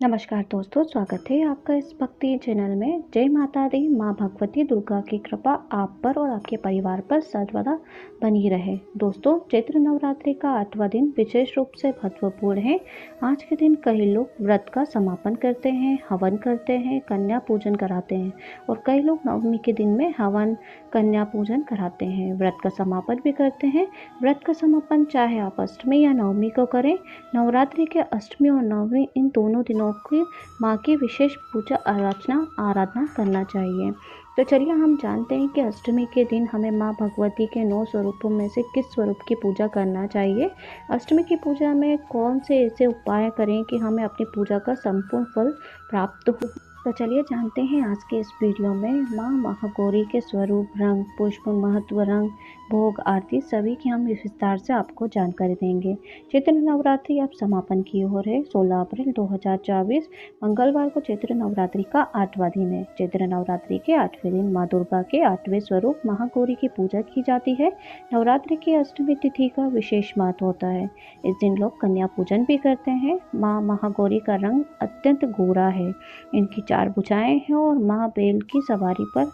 नमस्कार दोस्तों, स्वागत है आपका इस भक्ति चैनल में। जय माता दी। माँ भगवती दुर्गा की कृपा आप पर और आपके परिवार पर सर्वदा बनी रहे। दोस्तों, चैत्र नवरात्रि का 8वां दिन विशेष रूप से महत्वपूर्ण है। आज के दिन कई लोग व्रत का समापन करते हैं, हवन करते हैं, कन्या पूजन कराते हैं और कई लोग नवमी के दिन में हवन कन्या पूजन कराते हैं, व्रत का समापन भी करते हैं। व्रत का समापन चाहे आप अष्टमी या नवमी को करें। नवरात्रि के अष्टमी और नवमी इन दोनों दिनों की माँ की विशेष पूजा आराधना करना चाहिए। तो चलिए हम जानते हैं कि अष्टमी के दिन हमें माँ भगवती के 9 स्वरूपों में से किस स्वरूप की पूजा करना चाहिए। अष्टमी की पूजा में कौन से ऐसे उपाय करें कि हमें अपनी पूजा का संपूर्ण फल प्राप्त हो। तो चलिए जानते हैं आज के इस वीडियो में माँ महागौरी के स्वरूप, रंग, पुष्प, महत्व, रंग, भोग, आरती सभी की हम विस्तार से आपको जानकारी देंगे। चैत्र नवरात्रि अब समापन की ओर है। 16 अप्रैल 2024 मंगलवार को चैत्र नवरात्रि का 8वां दिन है। चैत्र नवरात्रि के 8वें दिन माँ दुर्गा के 8वें स्वरूप महागौरी की पूजा की जाती है। नवरात्रि की अष्टमी तिथि का विशेष महत्व होता है। इस दिन लोग कन्या पूजन भी करते हैं। माँ महागौरी का रंग अत्यंत गोरा है। इनकी 4 भुजाएं हैं और माँ बैल की सवारी पर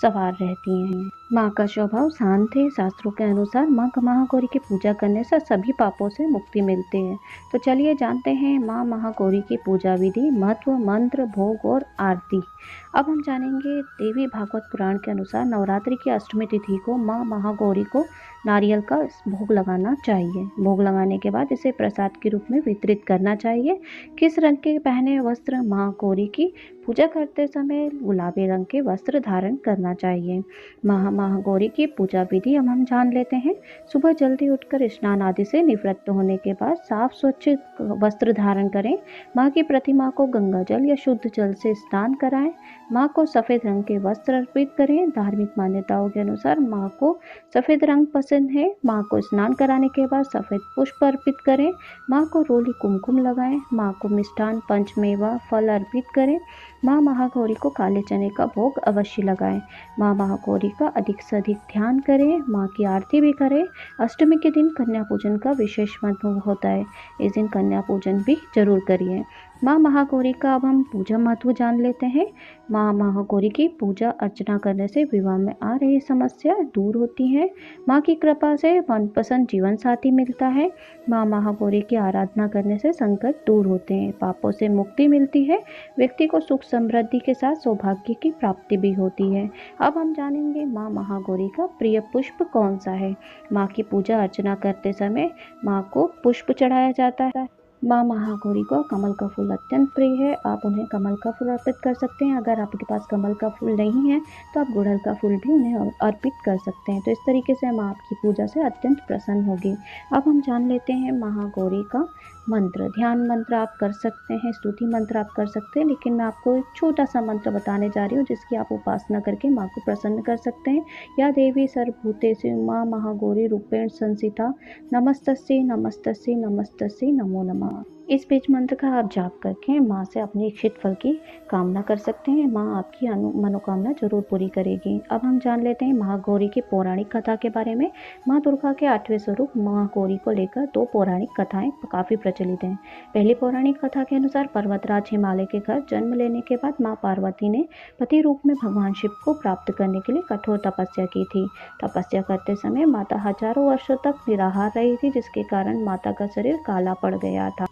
सवार रहती हैं। माँ का स्वभाव शांत है। शास्त्रों के अनुसार माँ महागौरी की पूजा करने से सभी पापों से मुक्ति मिलती है। तो चलिए जानते हैं माँ महागौरी की पूजा विधि, महत्व, मंत्र, भोग और आरती। अब हम जानेंगे देवी भागवत पुराण के अनुसार नवरात्रि की अष्टमी तिथि को माँ महागौरी को नारियल का भोग लगाना चाहिए। भोग लगाने के बाद इसे प्रसाद के रूप में वितरित करना चाहिए। किस रंग के पहने वस्त्र? महागौरी की पूजा करते समय गुलाबी रंग के वस्त्र धारण करना चाहिए। महागौरी की पूजा विधि हम जान लेते हैं। सुबह जल्दी उठकर स्नान आदि से निवृत्त होने के बाद साफ स्वच्छ वस्त्र धारण करें। माँ की प्रतिमा को गंगा जल या शुद्ध जल से स्नान कराएं। माँ को सफ़ेद रंग के वस्त्र अर्पित करें। धार्मिक मान्यताओं के अनुसार माँ को सफ़ेद रंग पसंद है। माँ को स्नान कराने के बाद सफ़ेद पुष्प अर्पित करें। माँ को रोली कुमकुम लगाएं। माँ को मिष्ठान, पंचमेवा, फल अर्पित करें। माँ महागौरी को काले चने का भोग अवश्य लगाएं। माँ महागौरी का अधिक से अधिक ध्यान करें। माँ की आरती भी करें। अष्टमी के दिन कन्या पूजन का विशेष महत्व होता है। इस दिन कन्या पूजन भी जरूर करिए। माँ महागौरी का अब हम पूजा महत्व जान लेते हैं। माँ महागौरी की पूजा अर्चना करने से विवाह में आ रही समस्या दूर होती है। माँ की कृपा से मनपसंद जीवन साथी मिलता है। माँ महागौरी की आराधना करने से संकट दूर होते हैं, पापों से मुक्ति मिलती है। व्यक्ति को सुख समृद्धि के साथ सौभाग्य की प्राप्ति भी होती है। अब हम जानेंगे माँ महागौरी का प्रिय पुष्प कौन सा है। माँ की पूजा अर्चना करते समय माँ को पुष्प चढ़ाया जाता है। माँ महागौरी को कमल का फूल अत्यंत प्रिय है। आप उन्हें कमल का फूल अर्पित कर सकते हैं। अगर आपके पास कमल का फूल नहीं है तो आप गुड़हल का फूल भी उन्हें अर्पित कर सकते हैं। तो इस तरीके से माँ आपकी पूजा से अत्यंत प्रसन्न होगी। अब हम जान लेते हैं महागौरी का मंत्र। ध्यान मंत्र आप कर सकते हैं, स्तुति मंत्र आप कर सकते हैं, लेकिन मैं आपको एक छोटा सा मंत्र बताने जा रही हूँ जिसकी आप उपासना करके माँ को प्रसन्न कर सकते हैं। या देवी सर्वभूतेषु माँ महागौरी रूपेण संस्थिता नमस्तस्यै नमस्तस्यै नमस्तस्यै नमो नमः। इस बीज मंत्र का आप जाप करके माँ से अपनी इच्छित फल की कामना कर सकते हैं। माँ आपकी मनोकामना जरूर पूरी करेगी। अब हम जान लेते हैं महागौरी की पौराणिक कथा के बारे में। माँ दुर्गा के 8वें स्वरूप महागौरी को लेकर 2 पौराणिक कथाएं काफ़ी प्रचलित हैं। पहली पौराणिक कथा के अनुसार पर्वतराज हिमालय के घर जन्म लेने के बाद माँ पार्वती ने पति रूप में भगवान शिव को प्राप्त करने के लिए कठोर तपस्या की थी। तपस्या करते समय माता हजारों वर्षों तक निराहार रही थी, जिसके कारण माता का शरीर काला पड़ गया था।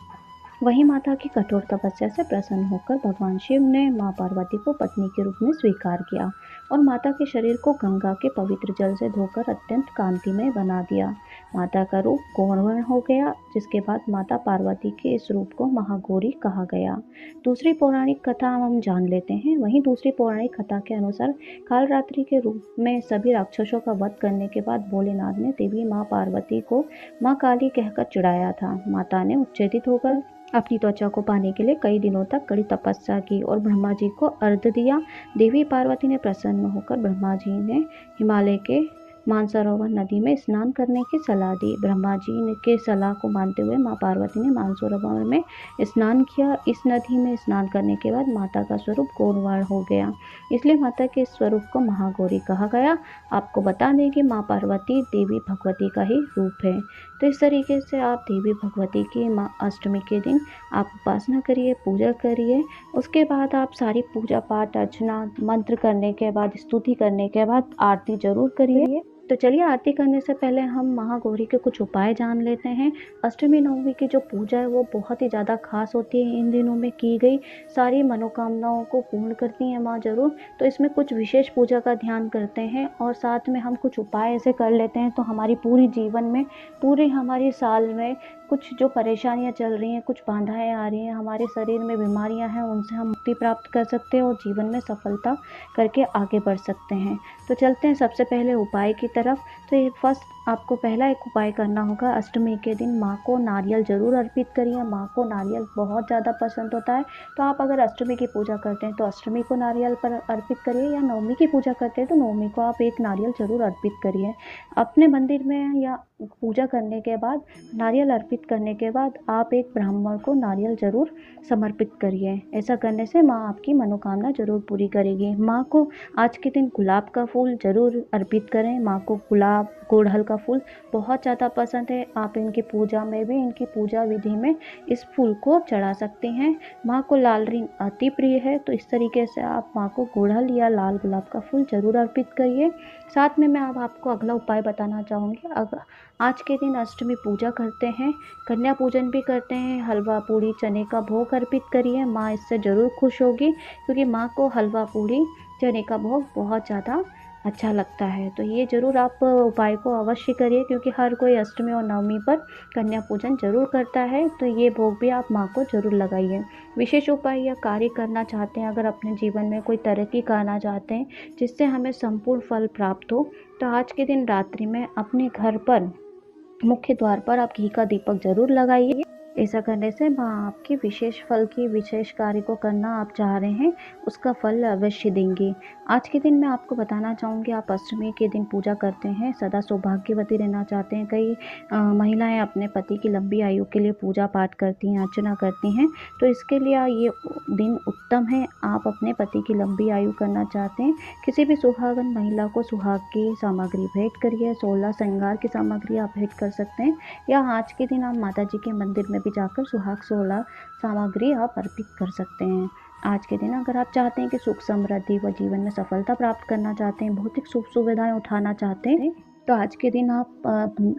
वहीं माता की कठोर तपस्या से प्रसन्न होकर भगवान शिव ने मां पार्वती को पत्नी के रूप में स्वीकार किया और माता के शरीर को गंगा के पवित्र जल से धोकर अत्यंत कांतिमय बना दिया। माता का रूप गौरवर्ण हो गया, जिसके बाद माता पार्वती के इस रूप को महागौरी कहा गया। दूसरी पौराणिक कथा हम जान लेते हैं। वहीं दूसरी पौराणिक कथा के अनुसार कालरात्रि के रूप में सभी राक्षसों का वध करने के बाद भोलेनाथ ने देवी माँ पार्वती को माँ काली कहकर चिढ़ाया था। माता ने उत्तेजित होकर अपनी त्वचा को पाने के लिए कई दिनों तक कड़ी तपस्या की और ब्रह्मा जी को अर्घ्य दिया। देवी पार्वती ने प्रसन्न होकर ब्रह्मा जी ने हिमालय के मानसरोवर नदी में स्नान करने की सलाह दी। ब्रह्मा जी के सलाह को मानते हुए मां पार्वती ने मानसरोवर में स्नान किया। इस नदी में स्नान करने के बाद माता का स्वरूप गौरवर्ण हो गया, इसलिए माता के स्वरूप को महागौरी कहा गया। आपको बता दें कि माँ पार्वती देवी भगवती का ही रूप है। तो तो इस तरीके से आप देवी भगवती की माँ अष्टमी के दिन आप उपासना करिए, पूजा करिए। उसके बाद आप सारी पूजा पाठ अर्चना मंत्र करने के बाद, स्तुति करने के बाद आरती ज़रूर करिए। तो चलिए, आरती करने से पहले हम महागौरी के कुछ उपाय जान लेते हैं। अष्टमी नवमी की जो पूजा है वो बहुत ही ज़्यादा खास होती है। इन दिनों में की गई सारी मनोकामनाओं को पूर्ण करती हैं माँ ज़रूर। तो इसमें कुछ विशेष पूजा का ध्यान करते हैं और साथ में हम कुछ उपाय ऐसे कर लेते हैं तो हमारी पूरी जीवन में, पूरे हमारे साल में कुछ जो परेशानियाँ चल रही हैं, कुछ बाधाएँ आ रही हैं, हमारे शरीर में बीमारियाँ हैं, उनसे हम मुक्ति प्राप्त कर सकते हैं और जीवन में सफलता करके आगे बढ़ सकते हैं। तो चलते हैं सबसे पहले उपाय की तरफ। तो ये फर्स्ट आपको पहला एक उपाय करना होगा। अष्टमी के दिन माँ को नारियल ज़रूर अर्पित करिए। माँ को नारियल बहुत ज़्यादा पसंद होता है। तो आप अगर अष्टमी की पूजा करते हैं तो अष्टमी को नारियल पर अर्पित करिए, या नवमी की पूजा करते हैं तो नवमी को आप एक नारियल ज़रूर अर्पित करिए। अपने मंदिर में या पूजा करने के बाद, नारियल अर्पित करने के बाद आप एक ब्राह्मण को नारियल ज़रूर समर्पित करिए। ऐसा करने से माँ आपकी मनोकामना ज़रूर पूरी करेगी। माँ को आज के दिन गुलाब का फूल ज़रूर अर्पित करें। माँ को गुलाब, गुड़हल का फूल बहुत ज़्यादा पसंद है। आप इनकी पूजा में भी, इनकी पूजा विधि में इस फूल को चढ़ा सकते हैं। माँ को लाल रंग अति प्रिय है, तो इस तरीके से आप माँ को गुड़हल या लाल गुलाब का फूल ज़रूर अर्पित करिए। साथ में मैं अब आपको अगला उपाय बताना चाहूँगी। अगर आज के दिन अष्टमी पूजा करते हैं, कन्या पूजन भी करते हैं, हलवा पूड़ी चने का भोग अर्पित करिए। माँ इससे ज़रूर खुश होगी, क्योंकि माँ को हलवा पूड़ी चने का भोग बहुत ज़्यादा अच्छा लगता है। तो ये ज़रूर आप उपाय को अवश्य करिए, क्योंकि हर कोई अष्टमी और नवमी पर कन्या पूजन ज़रूर करता है। तो ये भोग भी आप माँ को ज़रूर लगाइए। विशेष उपाय या कार्य करना चाहते हैं, अगर अपने जीवन में कोई तरक्की करना चाहते हैं जिससे हमें संपूर्ण फल प्राप्त हो, तो आज के दिन रात्रि में अपने घर पर, मुख्य द्वार पर आप घी का दीपक ज़रूर लगाइए। ऐसा करने से माँ आपकी विशेष फल की, विशेष कार्य को करना आप चाह रहे हैं उसका फल अवश्य देंगी। आज के दिन मैं आपको बताना चाहूँगी, आप अष्टमी के दिन पूजा करते हैं, सदा सौभाग्यवती रहना चाहते हैं। कई महिलाएं अपने पति की लंबी आयु के लिए पूजा पाठ करती हैं, अर्चना करती हैं। तो इसके लिए ये दिन उत्तम है। आप अपने पति की लंबी आयु करना चाहते हैं, किसी भी सुहागन महिला को सुहाग की सामग्री भेंट करिए। 16 श्रृंगार की सामग्री आप भेंट कर सकते हैं, या आज के दिन आप माता जी के मंदिर में भी जाकर सुहाग 16 सामग्री आप अर्पित कर सकते हैं। आज के दिन अगर आप चाहते हैं कि सुख समृद्धि व जीवन में सफलता प्राप्त करना चाहते हैं, भौतिक सुख सुविधाएं उठाना चाहते हैं, तो आज के दिन आप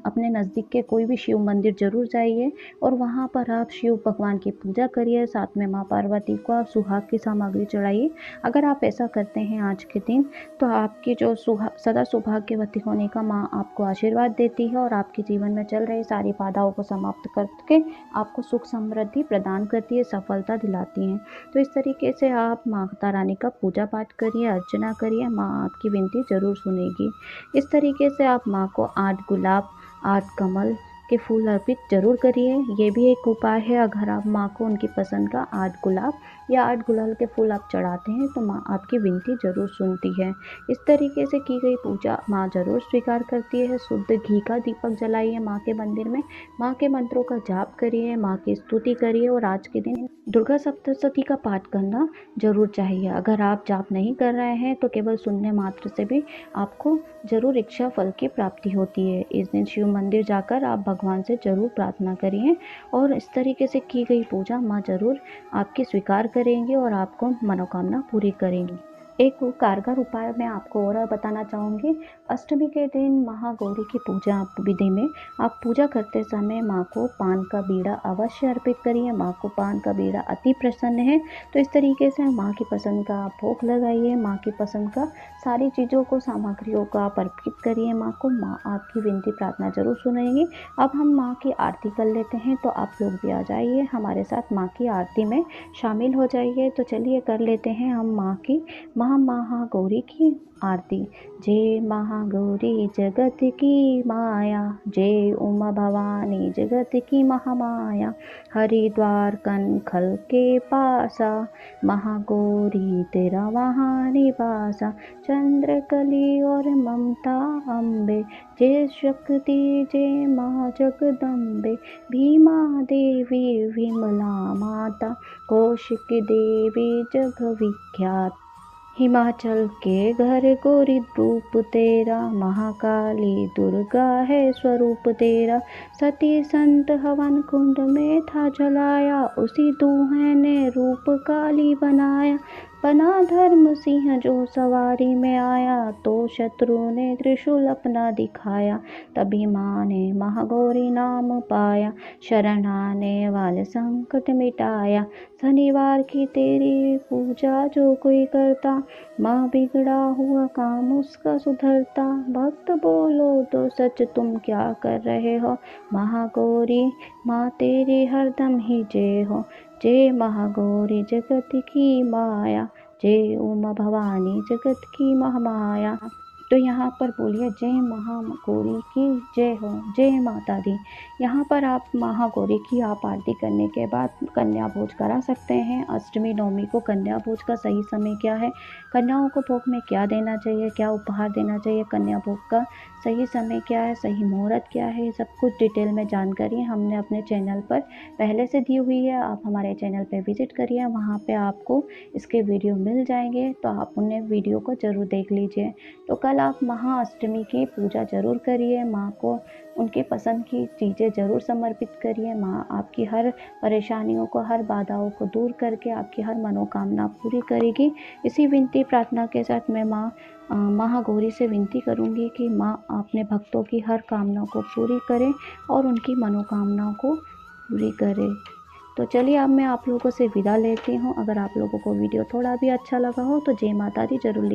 अपने नज़दीक के कोई भी शिव मंदिर ज़रूर जाइए और वहाँ पर आप शिव भगवान की पूजा करिए। साथ में माँ पार्वती को आप सुहाग की सामग्री चढ़ाइए। अगर आप ऐसा करते हैं आज के दिन, तो आपकी जो सदा सौभाग्यवती होने का माँ आपको आशीर्वाद देती है और आपके जीवन में चल रही सारी बाधाओं को समाप्त करके आपको सुख समृद्धि प्रदान करती है, सफलता दिलाती हैं। तो इस तरीके से आप माता रानी का पूजा पाठ करिए, अर्चना करिए, माँ आपकी विनती ज़रूर सुनेगी। इस तरीके से आप माँ को 8 गुलाब, 8 कमल के फूल अर्पित ज़रूर करिए। ये भी एक उपाय है। अगर आप माँ को उनकी पसंद का 8 गुलाब या 8 गुलाल के फूल आप चढ़ाते हैं, तो माँ आपकी विनती ज़रूर सुनती है। इस तरीके से की गई पूजा माँ ज़रूर स्वीकार करती है। शुद्ध घी का दीपक जलाइए माँ के मंदिर में, माँ के मंत्रों का जाप करिए, माँ की स्तुति करिए, और आज के दिन दुर्गा सप्तशती का पाठ करना ज़रूर चाहिए। अगर आप जाप नहीं कर रहे हैं तो केवल सुनने मात्र से भी आपको ज़रूर इच्छा फल की प्राप्ति होती है। इस दिन शिव मंदिर जाकर आप भगवान से ज़रूर प्रार्थना करिए, और इस तरीके से की गई पूजा माँ ज़रूर आपकी स्वीकार करेंगी और आपको मनोकामना पूरी करेंगी। एक कारगर उपाय मैं आपको और बताना चाहूँगी। अष्टमी के दिन महागौरी की पूजा विधि में आप पूजा करते समय माँ को पान का बीड़ा अवश्य अर्पित करिए। माँ को पान का बीड़ा अति प्रसन्न है, तो इस तरीके से माँ की पसंद का आप भोग लगाइए। माँ की पसंद का सारी चीज़ों को, सामग्रियों को आप अर्पित करिए माँ को। माँ आपकी विनती प्रार्थना जरूर सुनेगी। अब हम माँ की आरती कर लेते हैं, तो आप लोग भी आ जाइए हमारे साथ, माँ की आरती में शामिल हो जाइए। तो चलिए कर लेते हैं हम माँ की, महागौरी की आरती। जय महागौरी जगत की माया, जय उमा भवानी जगत की महामाया, हरिद्वार कनखल के पासा, महागौरी तेरा वहाँ निवासा, चंद्रकली और ममता अम्बे, जय शक्ति जय माँ जगदम्बे, भीमा देवी विमला माता, कौशिक देवी जग विख्यात, हिमाचल के घर गोरी रूप तेरा, महाकाली दुर्गा है स्वरूप तेरा। सती संत हवन कुंड में था जलाया, उसी दूल्हे ने रूप काली बनाया। बना धर्म सिंह जो सवारी में आया, तो शत्रु ने त्रिशूल अपना दिखाया। तभी माँ ने महागौरी नाम पाया, शरण आने वाले संकट मिटाया। शनिवार की तेरी पूजा जो कोई करता, माँ बिगड़ा हुआ काम उसका सुधरता। भक्त बोलो तो सच तुम क्या कर रहे हो, महागौरी माँ तेरी हरदम ही जय हो। जय महागौरी जगत की माया, जय उमा भवानी जगत की महामाया। तो यहाँ पर बोलिए जय महागौरी की जय हो, जय माता दी। यहाँ पर आप महागौरी की आप आरती करने के बाद कन्या भोज करा सकते हैं। अष्टमी नवमी को कन्या भोज का सही समय क्या है, कन्याओं को भोग में क्या देना चाहिए, क्या उपहार देना चाहिए, कन्या भोग का सही समय क्या है, सही मुहूर्त क्या है, सब कुछ डिटेल में जानकारी हमने अपने चैनल पर पहले से दी हुई है। आप हमारे चैनल पर विजिट करिए, वहाँ पे आपको इसके वीडियो मिल जाएंगे, तो आप उन्हें वीडियो को ज़रूर देख लीजिए। तो कल आप महाअष्टमी की पूजा ज़रूर करिए, माँ को उनके पसंद की चीज़ें ज़रूर समर्पित करिए। माँ आपकी हर परेशानियों को, हर बाधाओं को दूर करके आपकी हर मनोकामना पूरी करेगी। इसी विनती प्रार्थना के साथ मैं महागौरी से विनती करूँगी कि माँ अपने भक्तों की हर कामना को पूरी करें और उनकी मनोकामनाओं को पूरी करें। तो चलिए अब मैं आप लोगों से विदा लेती हूँ। अगर आप लोगों को वीडियो थोड़ा भी अच्छा लगा हो तो जय माता दी जरूर